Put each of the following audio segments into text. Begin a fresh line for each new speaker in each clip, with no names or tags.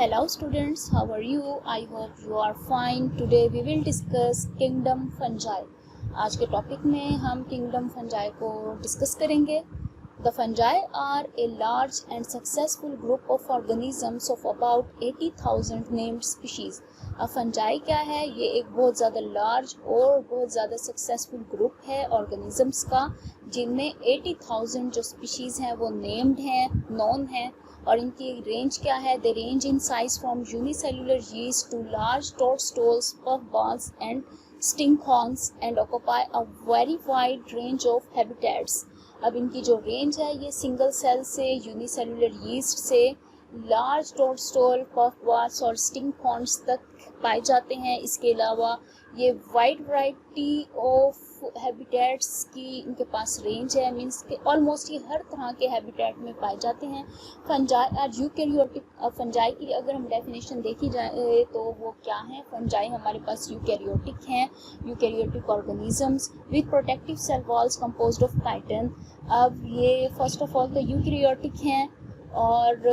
Hello students, how are you? I hope you are fine. Today we will discuss kingdom fungi. आज के topic में हम kingdom fungi को discuss करेंगे. The fungi are a large and successful group of organisms of about 80,000 named species. अब fungi क्या है? ये एक बहुत ज़्यादा लार्ज और बहुत ज़्यादा सक्सेसफुल ग्रुप है ऑर्गेनिजम्स का, जिनमें 80,000 जो स्पीशीज़ हैं वो नेम्ड हैं, नोन हैं. और इनकी रेंज क्या है? They range in size from unicellular yeast to large toadstools, puff balls and stinkhorns and occupy a very wide range of habitats. अब इनकी जो रेंज है ये सिंगल सेल से, यूनिसेलुलर यीस्ट से लार्ज टोडस्टॉल, पफ बॉल्स और stinkhorns तक पाए जाते हैं. इसके अलावा ये वाइड वैरायटी ऑफ हैबिटेट्स की इनके पास रेंज है, मीन्स के ऑलमोस्ट ये हर तरह के हैबिटेट में पाए जाते हैं. Fungi are eukaryotic. अब फंजाई की अगर हम डेफिनेशन देखी जाए तो वो क्या है? फंजाई हमारे पास यूकैरियोटिक हैं, eukaryotic organisms with protective cell walls composed of chitin. अब ये फर्स्ट ऑफ ऑल तो यूकैरियोटिक हैं और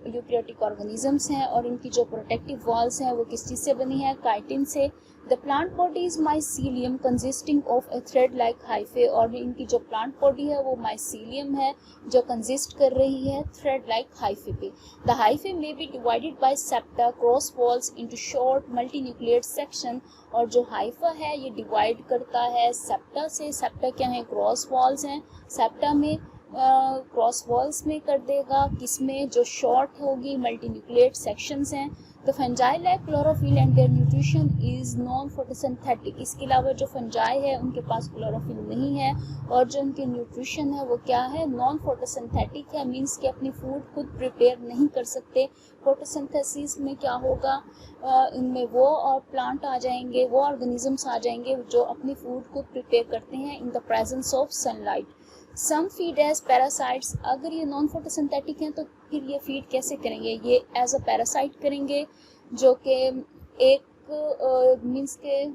यूकैरियोटिक ऑर्गेनिजम्स हैं, और इनकी जो प्रोटेक्टिव वॉल्स हैं वो किस चीज़ से बनी है? काइटिन से. The plant body is mycelium consisting of A thread like hyphae. और इनकी जो प्लांट बॉडी है वो माइसीलियम है जो कंसिस्ट कर रही है थ्रेड लाइक हाइफे पे. The hyphae may be divided by septa cross walls into short multinucleate section. और जो हाइफा है ये डिवाइड करता है सेप्टा से. सेप्टा क्या है? क्रॉस वॉल्स हैं. सेप्टा में क्रॉस वॉल्स में कर देगा, किसमें? जो शॉर्ट होगी मल्टीन्यूक्लिएट सेक्शंस हैं. तो fungi like chlorophyll and their nutrition is non photosynthetic. इसके अलावा जो फंजाई है उनके पास क्लोरोफिल नहीं है, और जो उनके न्यूट्रिशन है वो क्या है? नॉन फोटोसिंथेटिक है, मीन्स कि अपनी फूड खुद प्रिपेयर नहीं कर सकते. फोटोसिंथेसिस में क्या होगा? इनमें वो और प्लांट आ जाएंगे, वो ऑर्गेनिजम्स आ जाएंगे जो अपनी फूड को प्रिपेयर करते हैं in the presence of sunlight. Some feed as parasites. अगर ये नॉन फोटोसिंथेटिक हैं तो फिर ये फीड कैसे करेंगे? ये एज अ पैरासाइट करेंगे, जो कि एक मीन्स के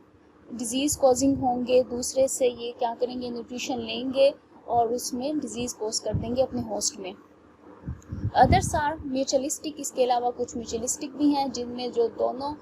डिजीज़ कॉजिंग होंगे. दूसरे से ये क्या करेंगे? न्यूट्रिशन लेंगे और उसमें डिजीज़ कॉज कर देंगे अपने होस्ट में. Others are mutualistic. इसके अलावा कुछ म्यूचुअलिस्टिक भी हैं जिनमें जो दोनों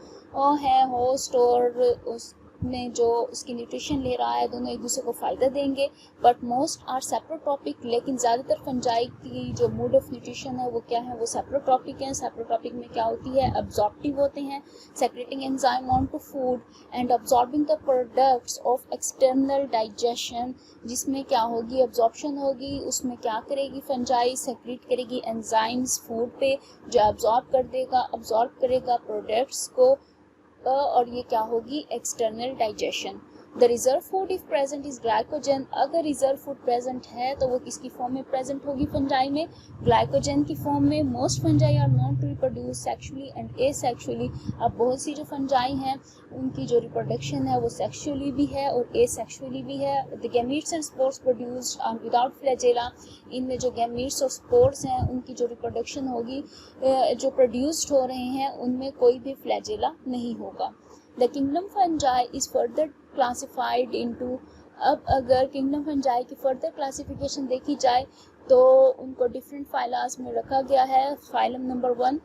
हैं, होस्ट और उसमें जो उसकी न्यूट्रिशन ले रहा है, दोनों एक दूसरे को फ़ायदा देंगे. But most are saprotrophic. लेकिन ज़्यादातर फंजाई की जो मोड ऑफ न्यूट्रिशन है वो क्या है? वो सेप्रोट्रॉपिक हैं. सेप्रोट्रॉपिक में क्या होती है? अब्जॉर्प्टिव होते हैं, secreting enzyme on to food and absorbing the products of external digestion. जिसमें क्या होगी? अब्जॉर्प्शन होगी. उसमें क्या करेगी फंजाई? सेक्रेट करेगी एंजाइम्स फूड पे, जो अब्जॉर्ब करेगा प्रोडक्ट्स को, और ये क्या होगी? External digestion. The reserve food if present is glycogen. अगर रिजर्व फूड प्रेजेंट है तो वो किसकी फॉर्म में प्रेजेंट होगी फंजाई में? ग्लाइकोजन की फॉर्म में. Most fungi are known to reproduce sexually and asexually. अब बहुत सी जो फंजाई हैं उनकी जो रिप्रोडक्शन है वो सेक्सुअली भी है और एसेक्सुअली भी है. The gametes and spores produced are without flagella. इनमें जो गैमीट्स और स्पोर्स हैं उनकी जो रिप्रोडक्शन होगी, जो प्रोड्यूस्ड हो रहे हैं, उनमें कोई भी फ्लैजेला नहीं होगा. The kingdom fungi is further classified into. अब अगर किंगडम फंजाई की फर्दर क्लासिफिकेशन देखी जाए तो उनको डिफरेंट फाइलास में रखा गया है. फाइलम नंबर 1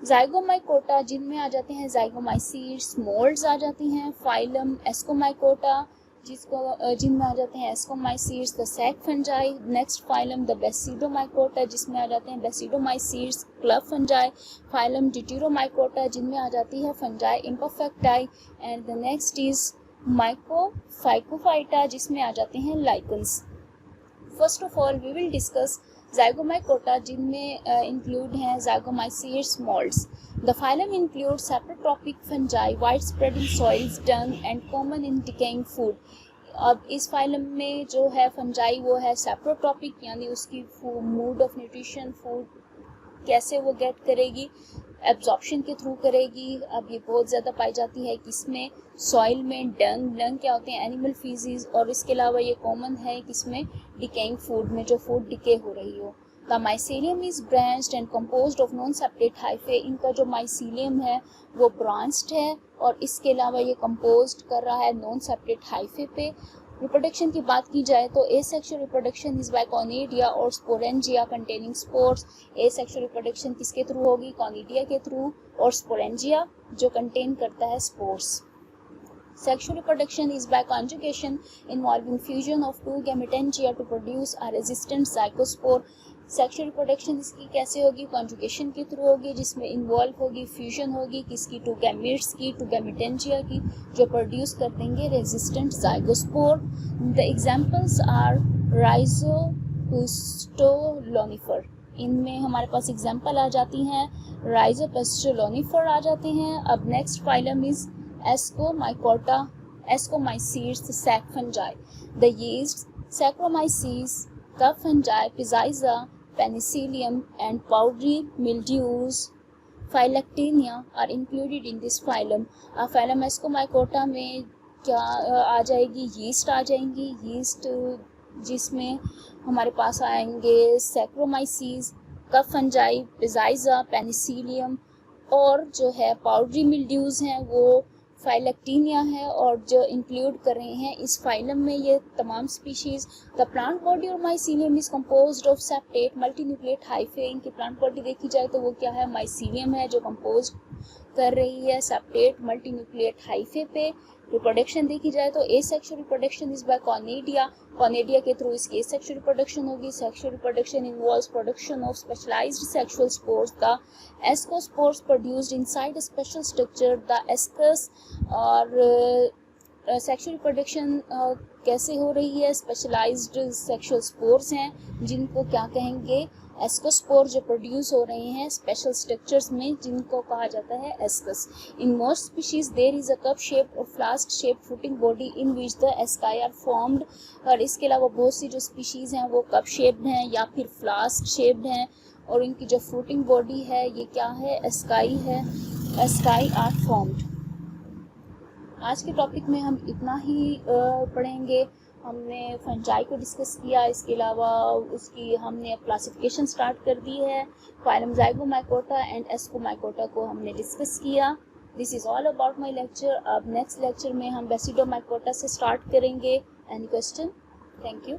ज़ाइगोमाइकोटा, जिनमें आ जाते हैं ज़ाइगोमाइसीड्स, मोल्ड्स आ जाती हैं. फाइलम एस्कोमाइकोटा, जिनमें आ जाते हैं ascomycetes, the sac fungi. Next phylum the basidiomycota, जिसमें आ जाते हैं basidiomycetes, club fungi. Phylum deuteromycota, जिनमें आ जाती है fungi imperfecti. And the next is mycophycophyta, जिसमें आ जाते हैं lichens. First of all we will discuss zygomycota, जिनमें इंक्लूड हैं zygomycetes, moulds. The phylum includes saprotropic fungi, widespread in soils, dung and common in decaying food. अब इस phylum में जो है फंजाई वो है सेप्रोट्रॉपिक, यानी उसकी मूड ऑफ न्यूट्रिशन फूड कैसे वो गेट करेगी? एब्जॉर्प्शन के थ्रू करेगी. अब ये बहुत ज़्यादा पाई जाती है किसमें? सॉइल में. डंग क्या होते हैं? Animal faeces. और इसके अलावा ये कॉमन है किसमें? डिकेइंग फूड में, जो फूड डिके हो रही हो. The mycelium is branched and composed of non separate hyphae. इनका जो माइसीलियम है वो ब्रांच्ड है और इसके अलावा ये कंपोज्ड कर रहा है नॉन सेपरेट हाइफे पे. रिप्रोडक्शन की बात की जाए तो asexual reproduction is by conidia और sporangia containing spores. Asexual reproduction किसके थ्रू होगी? कॉनिडिया के थ्रू, और स्पोरेंजिया जो कंटेन करता है spores. Sexual reproduction is by conjugation involving fusion of two gametangia to produce a resistant zygospore. Sexual reproduction इसकी कैसे होगी? कॉन्जुगेशन के थ्रू होगी, जिसमें इन्वॉल्व होगी फ्यूजन होगी किसकी? टू गैमेट्स की, टू गैमेटेंजिया की, जो प्रोड्यूस कर देंगे resistant zygospore. The examples are Rhizopus stolonifer. इनमें हमारे पास एग्जांपल आ जाती हैं, राइजोपिस्टोलोनिफर आ जाते हैं। अब next phylum is Ascomycota, Ascomycetes, sac fungi. The yeast Saccharomyces, cup fungi, Pizziza, Penicillium, and powdery mildews, Phylactinia are included in this phylum. phylum Ascomycota में क्या आ जाएगी? यीस्ट आ जाएंगी। यीस्ट जिसमें हमारे पास आएंगे Saccharomyces, cup fungi, Pizziza, Penicillium, और जो है पाउडरी मिल्ड्यूज हैं वो फाइलेक्टीनिया है, और जो इंक्लूड कर रहे हैं इस फाइलम में ये तमाम स्पीशीज। द प्लांट बॉडी और mycelium is composed of septate multinucleate hyphae. इनकी प्लांट बॉडी देखी जाए तो वो क्या है? माइसीलियम है, जो कंपोज कर रही है सेप्टेट मल्टीन्यूक्लिएट हाइफे पे। रिप्रोडक्शन देखी जाए तो asexual reproduction is by conidia. Conidia के थ्रू इसकी एसेक्सुअल रिप्रोडक्शन होगी। Sexual reproduction involves production of specialised sexual spores. The ascospores produced inside a special structure the ascus. और सेक्सुअल रिप्रोडक्शन कैसे हो रही है? स्पेशलाइज्ड सेक्सुअल स्पोर्स हैं जिनको क्या कहेंगे? एस्कोस्पोर, जो प्रोड्यूस हो रहे हैं स्पेशल स्ट्रक्चर्स में जिनको कहा जाता है ascus. In most species there is a cup shaped और flask shaped fruiting body in which the asci are formed. और इसके अलावा बहुत सी जो स्पीशीज हैं वो कप शेप्ड हैं या फिर फ्लास्क शेप्ड हैं, और इनकी जो फ्रूटिंग बॉडी है ये क्या है? एस्काई है। Asci are formed. आज के टॉपिक में हम इतना ही पढ़ेंगे। हमने फंजाई को डिस्कस किया, इसके अलावा उसकी हमने क्लासिफिकेशन स्टार्ट कर दी है। फाइलम ज़ाइगोमाइकोटा एंड एस्कोमाइकोटा को हमने डिस्कस किया। This is all about my lecture. अब नेक्स्ट लेक्चर में हम बेसिडोमाइकोटा से स्टार्ट करेंगे। Any question? Thank you.